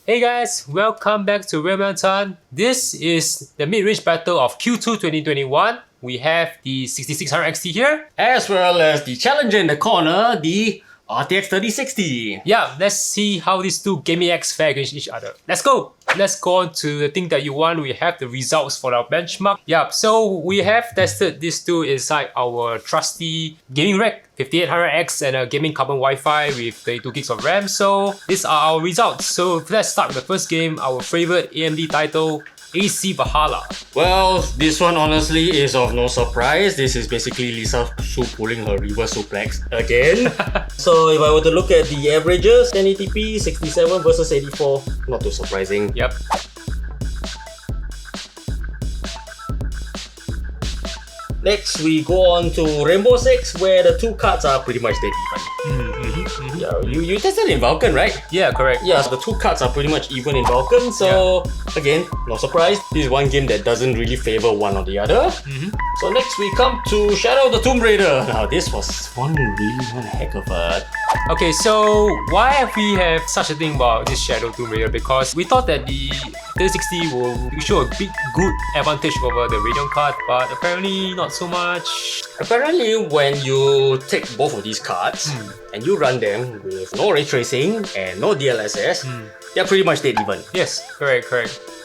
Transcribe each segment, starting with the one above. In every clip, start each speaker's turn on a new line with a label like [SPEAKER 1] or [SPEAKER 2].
[SPEAKER 1] Hey guys, welcome back to Realmeltan. This is the mid-range battle of Q2 2021. We have the 6600 XT here,
[SPEAKER 2] as well as the challenger in the corner, the RTX 3060.
[SPEAKER 1] Yeah, let's see how these two gaming X fare against each other. Let's go! Let's go on to the thing that you want. We have the results for our benchmark. Yeah, so we have tested these two inside our trusty gaming rack, 5800X and a gaming carbon Wi-Fi with 32 gigs of RAM. So these are our results. So let's start with the first game, our favorite AMD title, AC Vahalla.
[SPEAKER 2] Well, this one honestly is of no surprise. This is basically Lisa Su pulling her reverse suplex again. So if I were to look at the averages, 1080p, 67 versus 84, not too surprising.
[SPEAKER 1] Yep.
[SPEAKER 2] Next, we go on to Rainbow Six, where the two cards are pretty much dead even. Yeah, you tested in Vulcan, right?
[SPEAKER 1] Yeah, correct.
[SPEAKER 2] Yeah, so the two cards are pretty much even in Vulcan, so again, no surprise. This is one game that doesn't really favor one or the other. So next we come to Shadow of the Tomb Raider. Now this was one heck of a...
[SPEAKER 1] Okay, so why have we have such a thing about this Shadow Tomb Raider? Because we thought that the 3060 will show a big good advantage over the Radeon card, but apparently not so much.
[SPEAKER 2] Apparently when you take both of these cards and you run them with no ray tracing and no DLSS, they're pretty much dead even.
[SPEAKER 1] Yes, correct.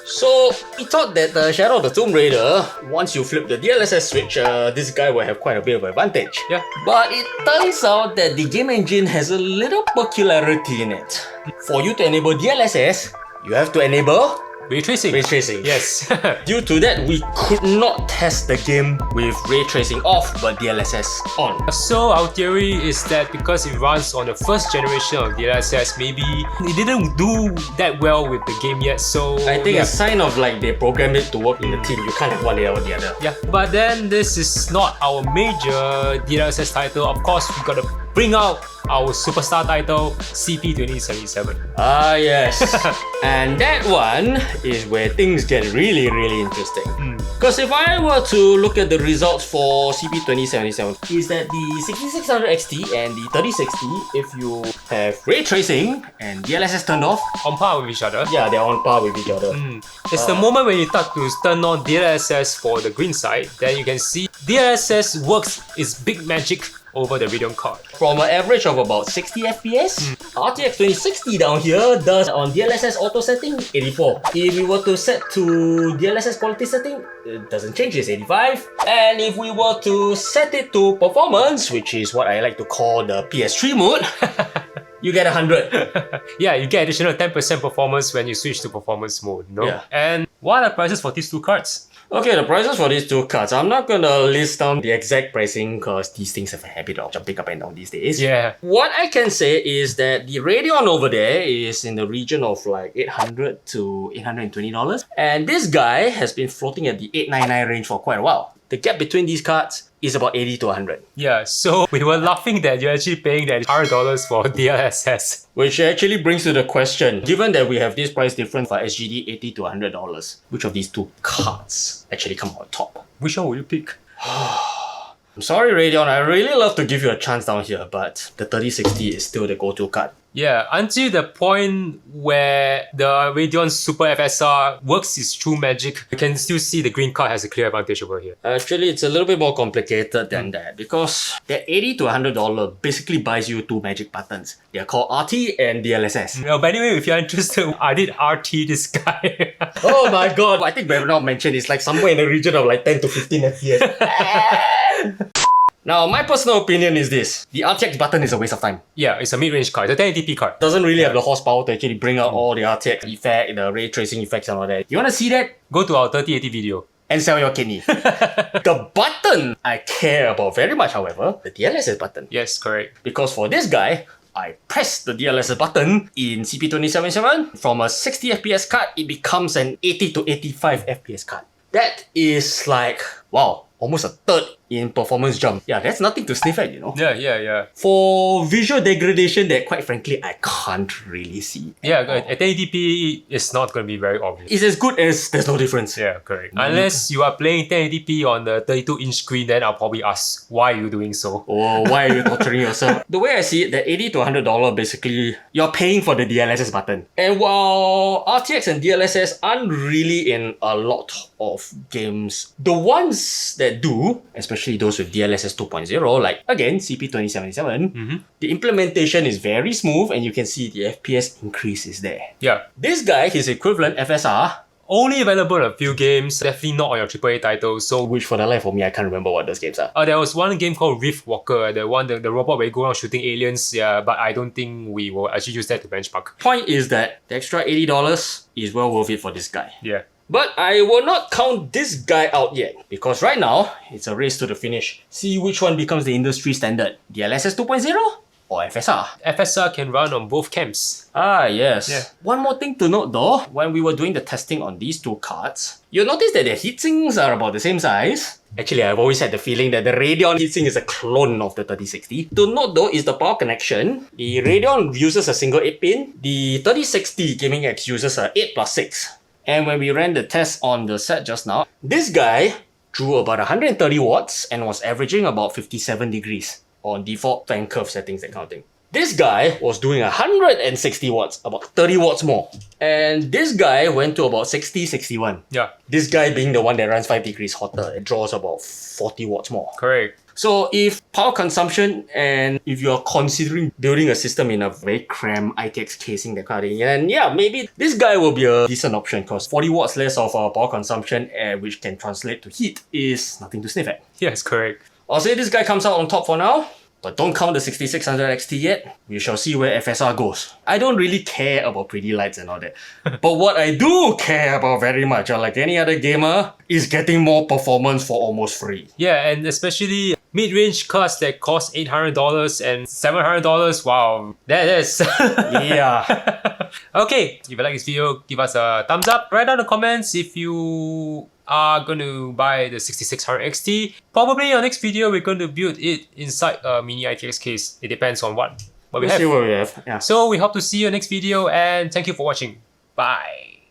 [SPEAKER 2] So we thought that the Shadow of the Tomb Raider, once you flip the DLSS switch, this guy will have quite a bit of advantage.
[SPEAKER 1] Yeah.
[SPEAKER 2] But it turns out that the game engine has a little peculiarity in it. For you to enable DLSS, you have to enable
[SPEAKER 1] Ray tracing.
[SPEAKER 2] ray tracing.
[SPEAKER 1] Yes.
[SPEAKER 2] Due to that, we could not test the game with ray tracing off but DLSS on.
[SPEAKER 1] So our theory is that because it runs on the first generation of DLSS, maybe it didn't do that well with the game yet. So
[SPEAKER 2] I think a sign of like they programmed it to work in the team. You can't have one or the other.
[SPEAKER 1] Yeah, but then this is not our major DLSS title. Of course, we gotta bring out our superstar title, CP2077.
[SPEAKER 2] Ah yes. And that one is where things get really interesting. Because if I were to look at the results for CP2077, is that the 6600 XT and the 3060, if you have ray tracing and DLSS turned off,
[SPEAKER 1] On par with each other.
[SPEAKER 2] yeah, they're on par with each other.
[SPEAKER 1] It's the moment when you start to turn on DLSS for the green side, then you can see DLSS works its big magic over the Radeon card.
[SPEAKER 2] From an average of about 60 FPS, RTX 2060 down here does on DLSS auto setting 84. If we were to set to DLSS quality setting, it doesn't change, it's 85. And if we were to set it to performance, which is what I like to call the PS3 mode, you get 100.
[SPEAKER 1] Yeah, you get additional 10% performance when you switch to performance mode, no?
[SPEAKER 2] Yeah.
[SPEAKER 1] And what are the prices for these two cards?
[SPEAKER 2] Okay, the prices for these two cards, I'm not gonna list down the exact pricing because these things have a habit of jumping up and down these days.
[SPEAKER 1] Yeah.
[SPEAKER 2] What I can say is that the Radeon over there is in the region of like $800 to $820, and this guy has been floating at the $899 range for quite a while. The gap between these cards is about 80 to 100.
[SPEAKER 1] Yeah, so we were laughing that you're actually paying that $100 for DLSS.
[SPEAKER 2] Which actually brings to the question, given that we have this price difference for SGD $80 to $100, which of these two cards actually come out top?
[SPEAKER 1] Which one will you pick?
[SPEAKER 2] I'm sorry Radeon, I really love to give you a chance down here, but the 3060 is still the go-to card.
[SPEAKER 1] Yeah, until the point where the Radeon Super FSR works its true magic, you can still see the green card has a clear advantage over here.
[SPEAKER 2] Actually, it's a little bit more complicated than that because that $80 to $100 basically buys you two magic buttons. They're called RT and DLSS.
[SPEAKER 1] Well, but anyway, if you're interested, I did RT this guy.
[SPEAKER 2] Oh my god, I think we have not mentioned it's like somewhere in the region of like 10 to 15 FPS. Now, my personal opinion is this. The RTX button is a waste of time.
[SPEAKER 1] Yeah, it's a mid-range card. It's a 1080p card.
[SPEAKER 2] Doesn't really have the horsepower to actually bring out all the RTX effect, the ray tracing effects and all that. You want to see that?
[SPEAKER 1] Go to our 3080 video.
[SPEAKER 2] And sell your kidney. The button I care about very much, however, the DLSS button.
[SPEAKER 1] Yes, correct.
[SPEAKER 2] Because for this guy, I press the DLSS button in CP2077. From a 60 FPS card, it becomes an 80 to 85 FPS card. That is like, wow. almost a third in performance jump. Yeah, that's nothing to sniff at, you know.
[SPEAKER 1] Yeah.
[SPEAKER 2] For visual degradation that quite frankly I can't really see.
[SPEAKER 1] Yeah, at 1080p, it's not going to be very obvious.
[SPEAKER 2] It's as good as there's no difference.
[SPEAKER 1] Yeah, correct. Unless you are playing 1080p on the 32-inch screen, then I'll probably ask, why are you doing so?
[SPEAKER 2] Or why are you torturing yourself? The way I see it, that $80 to $100 basically, you're paying for the DLSS button. And while RTX and DLSS aren't really in a lot of games, the ones that do, especially those with DLSS 2.0, like again, CP2077, the implementation is very smooth and you can see the FPS increase is there.
[SPEAKER 1] Yeah.
[SPEAKER 2] This guy, his equivalent FSR,
[SPEAKER 1] Only available in a few games, definitely not on your AAA titles. So,
[SPEAKER 2] which for the life of me, I can't remember what those games are.
[SPEAKER 1] there was one game called Rift Walker, the robot where you go around shooting aliens. Yeah, but I don't think we will actually use that to benchmark.
[SPEAKER 2] Point is that the extra $80 is well worth it for this guy.
[SPEAKER 1] Yeah.
[SPEAKER 2] But I will not count this guy out yet, because right now, it's a race to the finish. See which one becomes the industry standard, DLSS 2.0 or FSR.
[SPEAKER 1] FSR can run on both cams.
[SPEAKER 2] Ah, yes.
[SPEAKER 1] Yeah.
[SPEAKER 2] One more thing to note though, when we were doing the testing on these two cards, you'll notice that their heatsinks are about the same size. Actually, I've always had the feeling that the Radeon heatsink is a clone of the 3060. To note though is the power connection. The Radeon uses a single 8-pin. The 3060 Gaming X uses a 8+6. And when we ran the test on the set just now, this guy drew about 130 watts and was averaging about 57 degrees on default fan curve settings, that kind of thing. This guy was doing 160 watts, about 30 watts more. And this guy went to about 60, 61.
[SPEAKER 1] Yeah.
[SPEAKER 2] This guy being the one that runs 5 degrees hotter, it draws about 40 watts more.
[SPEAKER 1] Correct.
[SPEAKER 2] So if power consumption and if you're considering building a system in a very cramped ITX casing, that kind of thing, then yeah, maybe this guy will be a decent option because 40 watts less of power consumption, which can translate to heat, is nothing to sniff at.
[SPEAKER 1] Yes, correct.
[SPEAKER 2] I'll say this guy comes out on top for now, but don't count the 6600 XT yet. We shall see where FSR goes. I don't really care about pretty lights and all that. But what I do care about very much, like any other gamer, is getting more performance for almost free.
[SPEAKER 1] Yeah, and especially mid-range cards that cost $800 and $700. Wow, that is...
[SPEAKER 2] Yeah.
[SPEAKER 1] Okay, if you like this video, give us a thumbs up. Write down in the comments if you are going to buy the 6600 XT. Probably in our next video, we're going to build it inside a mini ITX case. It depends on what we
[SPEAKER 2] We'll
[SPEAKER 1] have.
[SPEAKER 2] see what we have. Yeah.
[SPEAKER 1] So we hope to see you next video and thank you for watching. Bye.